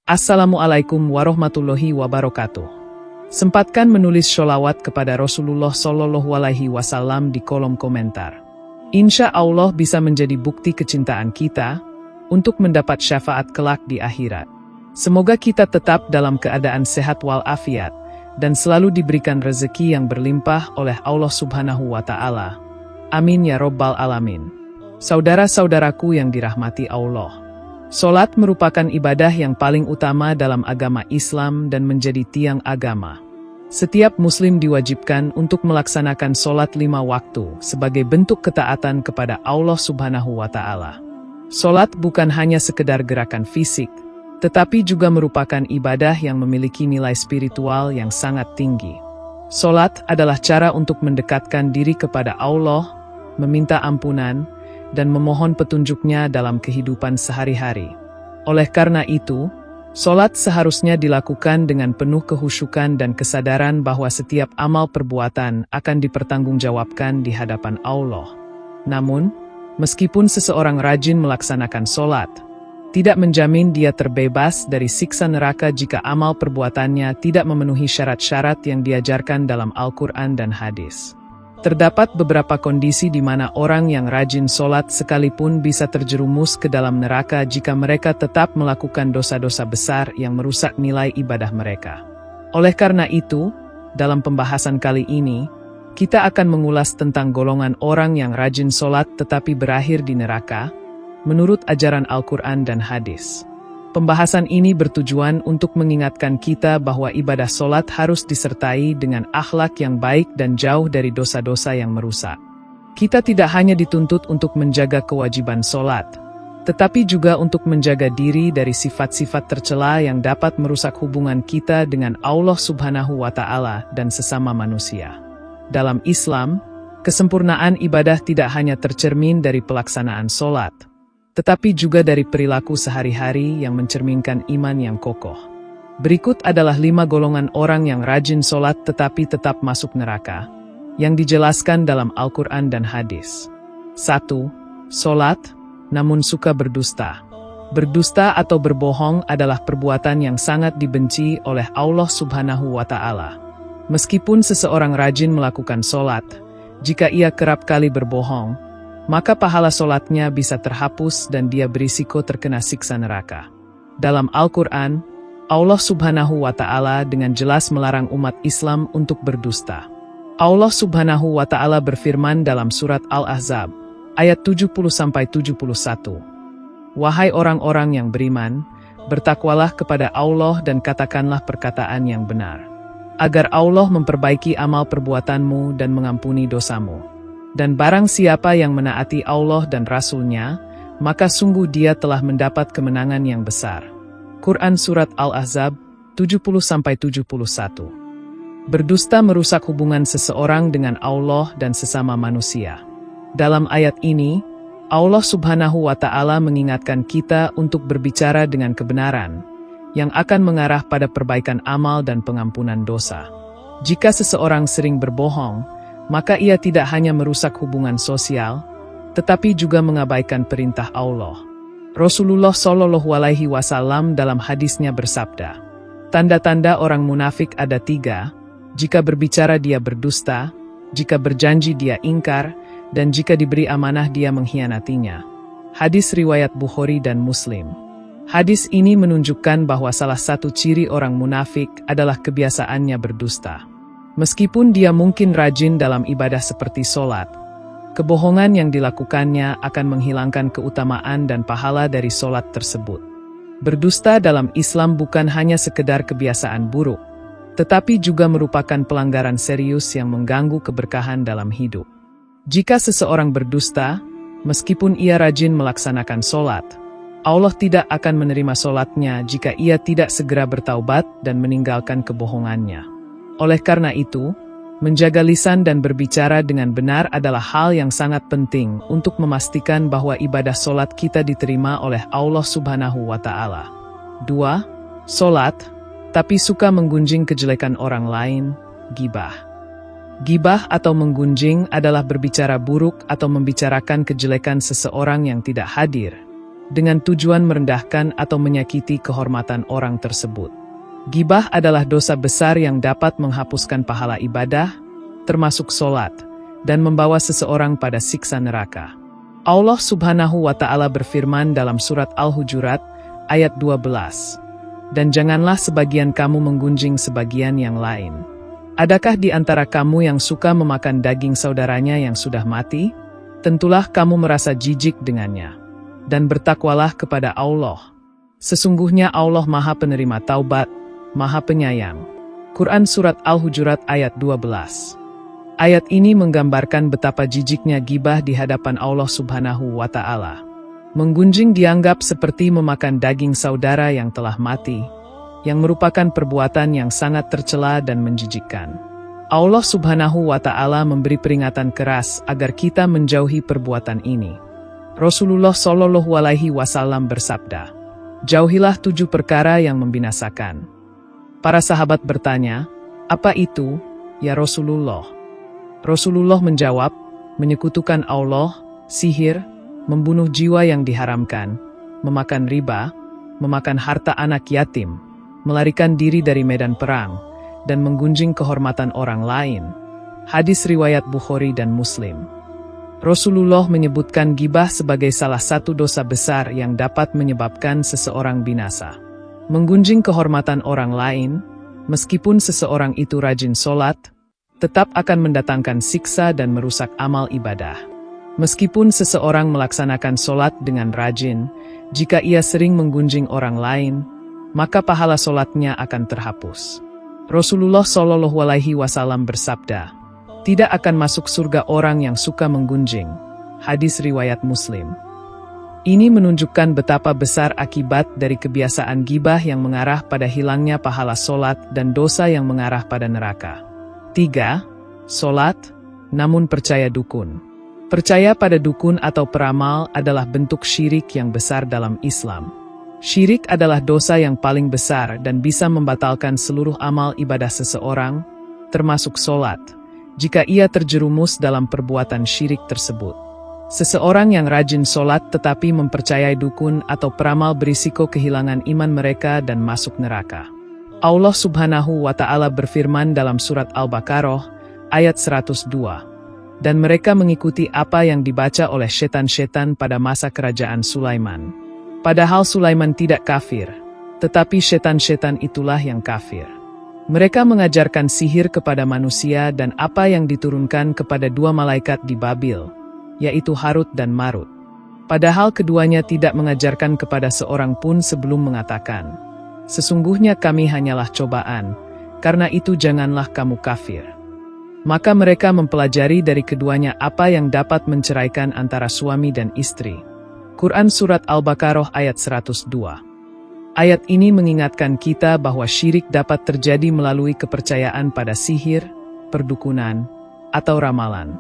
Assalamualaikum warahmatullahi wabarakatuh. Sempatkan menulis sholawat kepada Rasulullah Shallallahu Alaihi Wasallam di kolom komentar. Insya Allah bisa menjadi bukti kecintaan kita untuk mendapat syafaat kelak di akhirat. Semoga kita tetap dalam keadaan sehat walafiat dan selalu diberikan rezeki yang berlimpah oleh Allah Subhanahu wa Ta'ala. Amin ya Rabbal Alamin. Saudara-saudaraku yang dirahmati Allah, sholat merupakan ibadah yang paling utama dalam agama Islam dan menjadi tiang agama. Setiap muslim diwajibkan untuk melaksanakan sholat 5 waktu sebagai bentuk ketaatan kepada Allah Subhanahu wa Ta'ala. Sholat bukan hanya sekedar gerakan fisik, tetapi juga merupakan ibadah yang memiliki nilai spiritual yang sangat tinggi. Sholat adalah cara untuk mendekatkan diri kepada Allah, meminta ampunan, dan memohon petunjuknya dalam kehidupan sehari-hari. Oleh karena itu, sholat seharusnya dilakukan dengan penuh kehusyukan dan kesadaran bahwa setiap amal perbuatan akan dipertanggungjawabkan di hadapan Allah. Namun, meskipun seseorang rajin melaksanakan sholat, tidak menjamin dia terbebas dari siksa neraka jika amal perbuatannya tidak memenuhi syarat-syarat yang diajarkan dalam Al-Quran dan hadis. Terdapat beberapa kondisi di mana orang yang rajin sholat sekalipun bisa terjerumus ke dalam neraka jika mereka tetap melakukan dosa-dosa besar yang merusak nilai ibadah mereka. Oleh karena itu, dalam pembahasan kali ini, kita akan mengulas tentang golongan orang yang rajin sholat tetapi berakhir di neraka, menurut ajaran Al-Quran dan hadis. Pembahasan ini bertujuan untuk mengingatkan kita bahwa ibadah sholat harus disertai dengan akhlak yang baik dan jauh dari dosa-dosa yang merusak. Kita tidak hanya dituntut untuk menjaga kewajiban sholat, tetapi juga untuk menjaga diri dari sifat-sifat tercela yang dapat merusak hubungan kita dengan Allah Subhanahu wa Ta'ala dan sesama manusia. Dalam Islam, kesempurnaan ibadah tidak hanya tercermin dari pelaksanaan sholat, tetapi juga dari perilaku sehari-hari yang mencerminkan iman yang kokoh. Berikut adalah 5 golongan orang yang rajin sholat tetapi tetap masuk neraka, yang dijelaskan dalam Al-Quran dan hadis. 1. Sholat, namun suka berdusta. Berdusta atau berbohong adalah perbuatan yang sangat dibenci oleh Allah Subhanahu wa Ta'ala. Meskipun seseorang rajin melakukan sholat, jika ia kerap kali berbohong, maka pahala sholatnya bisa terhapus dan dia berisiko terkena siksa neraka. Dalam Al-Quran, Allah Subhanahu wa Ta'ala dengan jelas melarang umat Islam untuk berdusta. Allah Subhanahu wa Ta'ala berfirman dalam surat Al-Ahzab, ayat 70-71. Wahai orang-orang yang beriman, bertakwalah kepada Allah dan katakanlah perkataan yang benar, agar Allah memperbaiki amal perbuatanmu dan mengampuni dosamu. Dan barang siapa yang menaati Allah dan Rasul-Nya, maka sungguh dia telah mendapat kemenangan yang besar. Quran Surat Al-Ahzab 70-71. Berdusta merusak hubungan seseorang dengan Allah dan sesama manusia. Dalam ayat ini, Allah Subhanahu wa Ta'ala mengingatkan kita untuk berbicara dengan kebenaran, yang akan mengarah pada perbaikan amal dan pengampunan dosa. Jika seseorang sering berbohong, maka ia tidak hanya merusak hubungan sosial, tetapi juga mengabaikan perintah Allah. Rasulullah Shallallahu Alaihi Wasallam dalam hadisnya bersabda, tanda-tanda orang munafik ada 3, jika berbicara dia berdusta, jika berjanji dia ingkar, dan jika diberi amanah dia mengkhianatinya. Hadis riwayat Bukhari dan Muslim. Hadis ini menunjukkan bahwa salah satu ciri orang munafik adalah kebiasaannya berdusta. Meskipun dia mungkin rajin dalam ibadah seperti sholat, kebohongan yang dilakukannya akan menghilangkan keutamaan dan pahala dari sholat tersebut. Berdusta dalam Islam bukan hanya sekedar kebiasaan buruk, tetapi juga merupakan pelanggaran serius yang mengganggu keberkahan dalam hidup. Jika seseorang berdusta, meskipun ia rajin melaksanakan sholat, Allah tidak akan menerima sholatnya jika ia tidak segera bertaubat dan meninggalkan kebohongannya. Oleh karena itu, menjaga lisan dan berbicara dengan benar adalah hal yang sangat penting untuk memastikan bahwa ibadah sholat kita diterima oleh Allah Subhanahu wa Ta'ala. 2. Sholat, tapi suka menggunjing kejelekan orang lain, ghibah. Ghibah atau menggunjing adalah berbicara buruk atau membicarakan kejelekan seseorang yang tidak hadir, dengan tujuan merendahkan atau menyakiti kehormatan orang tersebut. Gibah adalah dosa besar yang dapat menghapuskan pahala ibadah, termasuk sholat, dan membawa seseorang pada siksa neraka. Allah Subhanahu wa Ta'ala berfirman dalam surat Al-Hujurat ayat 12, "Dan janganlah sebagian kamu menggunjing sebagian yang lain. Adakah di antara kamu yang suka memakan daging saudaranya yang sudah mati? Tentulah kamu merasa jijik dengannya. Dan bertakwalah kepada Allah. Sesungguhnya Allah Maha Penerima Taubat, Maha Penyayang." Quran Surat Al-Hujurat ayat 12. Ayat ini menggambarkan betapa jijiknya gibah di hadapan Allah Subhanahu wa Ta'ala. Menggunjing dianggap seperti memakan daging saudara yang telah mati, yang merupakan perbuatan yang sangat tercela dan menjijikkan. Allah Subhanahu wa Ta'ala memberi peringatan keras agar kita menjauhi perbuatan ini. Rasulullah Shallallahu Alaihi Wasallam bersabda, "Jauhilah 7 perkara yang membinasakan." Para sahabat bertanya, "Apa itu, ya Rasulullah?" Rasulullah menjawab, menyekutukan Allah, sihir, membunuh jiwa yang diharamkan, memakan riba, memakan harta anak yatim, melarikan diri dari medan perang, dan menggunjing kehormatan orang lain. Hadis riwayat Bukhari dan Muslim. Rasulullah menyebutkan gibah sebagai salah satu dosa besar yang dapat menyebabkan seseorang binasa. Menggunjing kehormatan orang lain, meskipun seseorang itu rajin sholat, tetap akan mendatangkan siksa dan merusak amal ibadah. Meskipun seseorang melaksanakan sholat dengan rajin, jika ia sering menggunjing orang lain, maka pahala sholatnya akan terhapus. Rasulullah Shallallahu Alaihi Wasallam bersabda, "Tidak akan masuk surga orang yang suka menggunjing." Hadis riwayat Muslim. Ini menunjukkan betapa besar akibat dari kebiasaan gibah yang mengarah pada hilangnya pahala sholat dan dosa yang mengarah pada neraka. 3. Sholat, namun percaya dukun. Percaya pada dukun atau peramal adalah bentuk syirik yang besar dalam Islam. Syirik adalah dosa yang paling besar dan bisa membatalkan seluruh amal ibadah seseorang, termasuk sholat, jika ia terjerumus dalam perbuatan syirik tersebut. Seseorang yang rajin sholat tetapi mempercayai dukun atau peramal berisiko kehilangan iman mereka dan masuk neraka. Allah Subhanahu wa Ta'ala berfirman dalam surat Al-Baqarah ayat 102, "Dan mereka mengikuti apa yang dibaca oleh setan-setan pada masa kerajaan Sulaiman. Padahal Sulaiman tidak kafir, tetapi setan-setan itulah yang kafir. Mereka mengajarkan sihir kepada manusia dan apa yang diturunkan kepada 2 malaikat di Babil, yaitu Harut dan Marut. Padahal keduanya tidak mengajarkan kepada seorang pun sebelum mengatakan, 'Sesungguhnya kami hanyalah cobaan, karena itu janganlah kamu kafir.' Maka mereka mempelajari dari keduanya apa yang dapat menceraikan antara suami dan istri." Quran Surat Al-Baqarah ayat 102. Ayat ini mengingatkan kita bahwa syirik dapat terjadi melalui kepercayaan pada sihir, perdukunan, atau ramalan.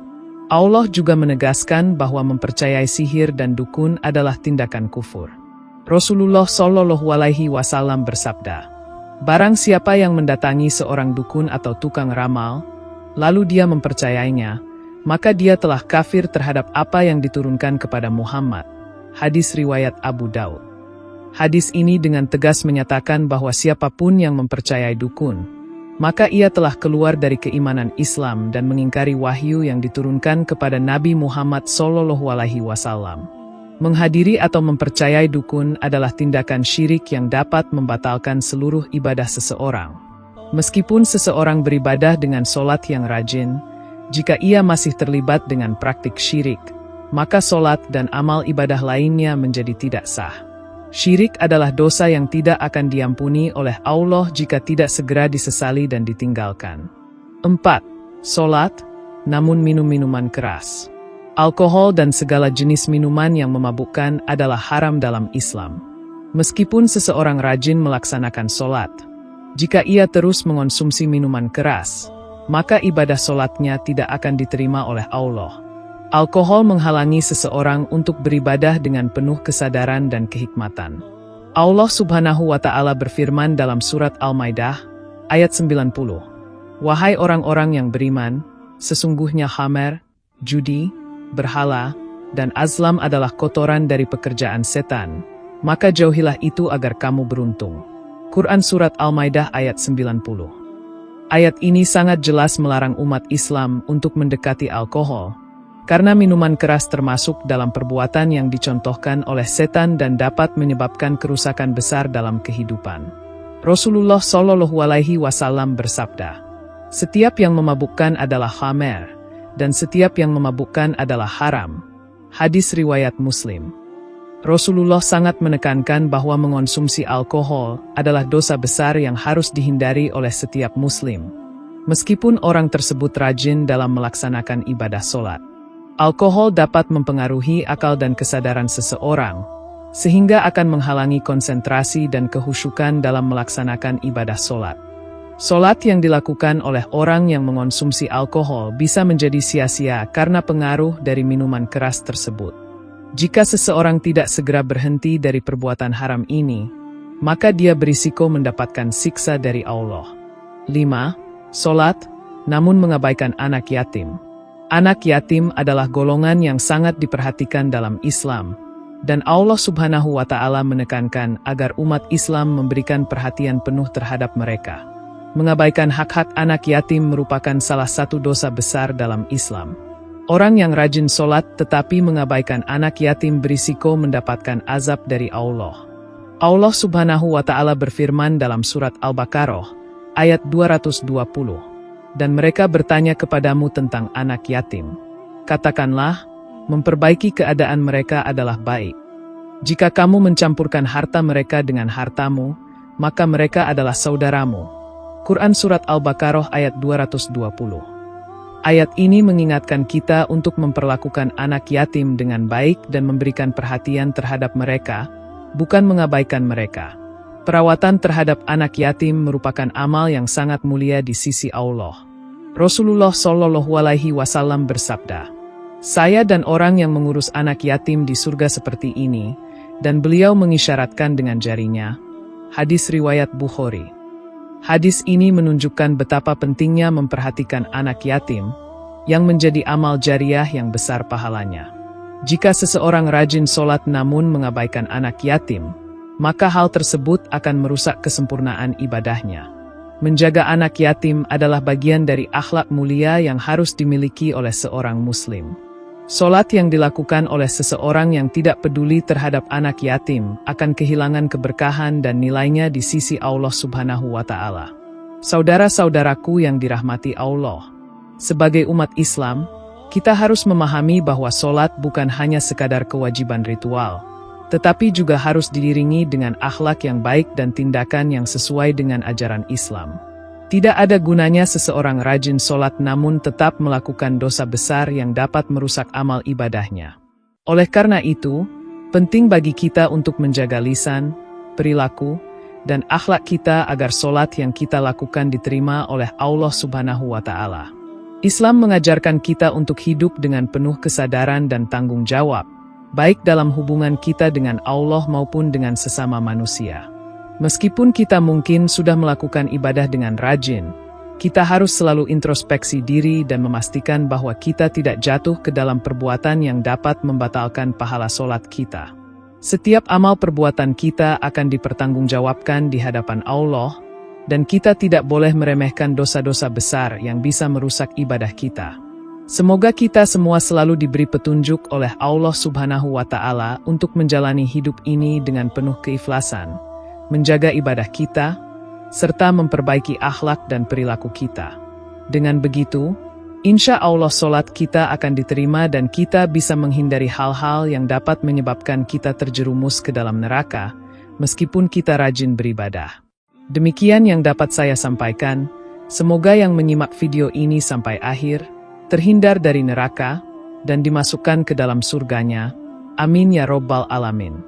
Allah juga menegaskan bahwa mempercayai sihir dan dukun adalah tindakan kufur. Rasulullah Shallallahu Alaihi Wasallam bersabda, "Barang siapa yang mendatangi seorang dukun atau tukang ramal, lalu dia mempercayainya, maka dia telah kafir terhadap apa yang diturunkan kepada Muhammad." Hadis riwayat Abu Daud. Hadis ini dengan tegas menyatakan bahwa siapapun yang mempercayai dukun, maka ia telah keluar dari keimanan Islam dan mengingkari wahyu yang diturunkan kepada Nabi Muhammad SAW. Menghadiri atau mempercayai dukun adalah tindakan syirik yang dapat membatalkan seluruh ibadah seseorang. Meskipun seseorang beribadah dengan sholat yang rajin, jika ia masih terlibat dengan praktik syirik, maka sholat dan amal ibadah lainnya menjadi tidak sah. Syirik adalah dosa yang tidak akan diampuni oleh Allah jika tidak segera disesali dan ditinggalkan. 4. Sholat, namun minum minuman keras. Alkohol dan segala jenis minuman yang memabukkan adalah haram dalam Islam. Meskipun seseorang rajin melaksanakan sholat, jika ia terus mengonsumsi minuman keras, maka ibadah sholatnya tidak akan diterima oleh Allah. Alkohol menghalangi seseorang untuk beribadah dengan penuh kesadaran dan kehikmatan. Allah Subhanahu wa Ta'ala berfirman dalam surat Al-Maidah, ayat 90, "Wahai orang-orang yang beriman, sesungguhnya khamar, judi, berhala, dan azlam adalah kotoran dari pekerjaan setan, maka jauhilah itu agar kamu beruntung. Quran Surat Al-Maidah ayat 90. Ayat ini sangat jelas melarang umat Islam untuk mendekati alkohol, karena minuman keras termasuk dalam perbuatan yang dicontohkan oleh setan dan dapat menyebabkan kerusakan besar dalam kehidupan. Rasulullah Shallallahu Alaihi Wasallam bersabda, "Setiap yang memabukkan adalah khamar, dan setiap yang memabukkan adalah haram." Hadis riwayat Muslim. Rasulullah sangat menekankan bahwa mengonsumsi alkohol adalah dosa besar yang harus dihindari oleh setiap muslim, meskipun orang tersebut rajin dalam melaksanakan ibadah sholat. Alkohol dapat mempengaruhi akal dan kesadaran seseorang, sehingga akan menghalangi konsentrasi dan kehusyukan dalam melaksanakan ibadah sholat. Sholat yang dilakukan oleh orang yang mengonsumsi alkohol bisa menjadi sia-sia karena pengaruh dari minuman keras tersebut. Jika seseorang tidak segera berhenti dari perbuatan haram ini, maka dia berisiko mendapatkan siksa dari Allah. 5. Sholat, namun mengabaikan anak yatim. Anak yatim adalah golongan yang sangat diperhatikan dalam Islam, dan Allah Subhanahu wa Ta'ala menekankan agar umat Islam memberikan perhatian penuh terhadap mereka. Mengabaikan hak-hak anak yatim merupakan salah satu dosa besar dalam Islam. Orang yang rajin sholat tetapi mengabaikan anak yatim berisiko mendapatkan azab dari Allah. Allah Subhanahu wa Ta'ala berfirman dalam surat Al-Baqarah, ayat 220. Dan mereka bertanya kepadamu tentang anak yatim. Katakanlah, memperbaiki keadaan mereka adalah baik. Jika kamu mencampurkan harta mereka dengan hartamu, maka mereka adalah saudaramu. Quran Surat Al-Baqarah ayat 220. Ayat ini mengingatkan kita untuk memperlakukan anak yatim dengan baik dan memberikan perhatian terhadap mereka, bukan mengabaikan mereka. Perawatan terhadap anak yatim merupakan amal yang sangat mulia di sisi Allah. Rasulullah Shallallahu Alaihi Wasallam bersabda, "Saya dan orang yang mengurus anak yatim di surga seperti ini," dan beliau mengisyaratkan dengan jarinya. Hadis riwayat Bukhari. Hadis ini menunjukkan betapa pentingnya memperhatikan anak yatim, yang menjadi amal jariah yang besar pahalanya. Jika seseorang rajin sholat namun mengabaikan anak yatim, maka hal tersebut akan merusak kesempurnaan ibadahnya. Menjaga anak yatim adalah bagian dari akhlak mulia yang harus dimiliki oleh seorang muslim. Sholat yang dilakukan oleh seseorang yang tidak peduli terhadap anak yatim akan kehilangan keberkahan dan nilainya di sisi Allah Subhanahu wa Ta'ala. Saudara-saudaraku yang dirahmati Allah, sebagai umat Islam, kita harus memahami bahwa sholat bukan hanya sekadar kewajiban ritual, tetapi juga harus diiringi dengan akhlak yang baik dan tindakan yang sesuai dengan ajaran Islam. Tidak ada gunanya seseorang rajin sholat namun tetap melakukan dosa besar yang dapat merusak amal ibadahnya. Oleh karena itu, penting bagi kita untuk menjaga lisan, perilaku, dan akhlak kita agar sholat yang kita lakukan diterima oleh Allah Subhanahu wa Ta'ala. Islam mengajarkan kita untuk hidup dengan penuh kesadaran dan tanggung jawab, baik dalam hubungan kita dengan Allah maupun dengan sesama manusia. Meskipun kita mungkin sudah melakukan ibadah dengan rajin, kita harus selalu introspeksi diri dan memastikan bahwa kita tidak jatuh ke dalam perbuatan yang dapat membatalkan pahala sholat kita. Setiap amal perbuatan kita akan dipertanggungjawabkan di hadapan Allah, dan kita tidak boleh meremehkan dosa-dosa besar yang bisa merusak ibadah kita. Semoga kita semua selalu diberi petunjuk oleh Allah Subhanahu wa Ta'ala untuk menjalani hidup ini dengan penuh keikhlasan, menjaga ibadah kita, serta memperbaiki akhlak dan perilaku kita. Dengan begitu, insya Allah sholat kita akan diterima dan kita bisa menghindari hal-hal yang dapat menyebabkan kita terjerumus ke dalam neraka, meskipun kita rajin beribadah. Demikian yang dapat saya sampaikan, semoga yang menyimak video ini sampai akhir, terhindar dari neraka, dan dimasukkan ke dalam surganya. Amin ya Rabbal Alamin.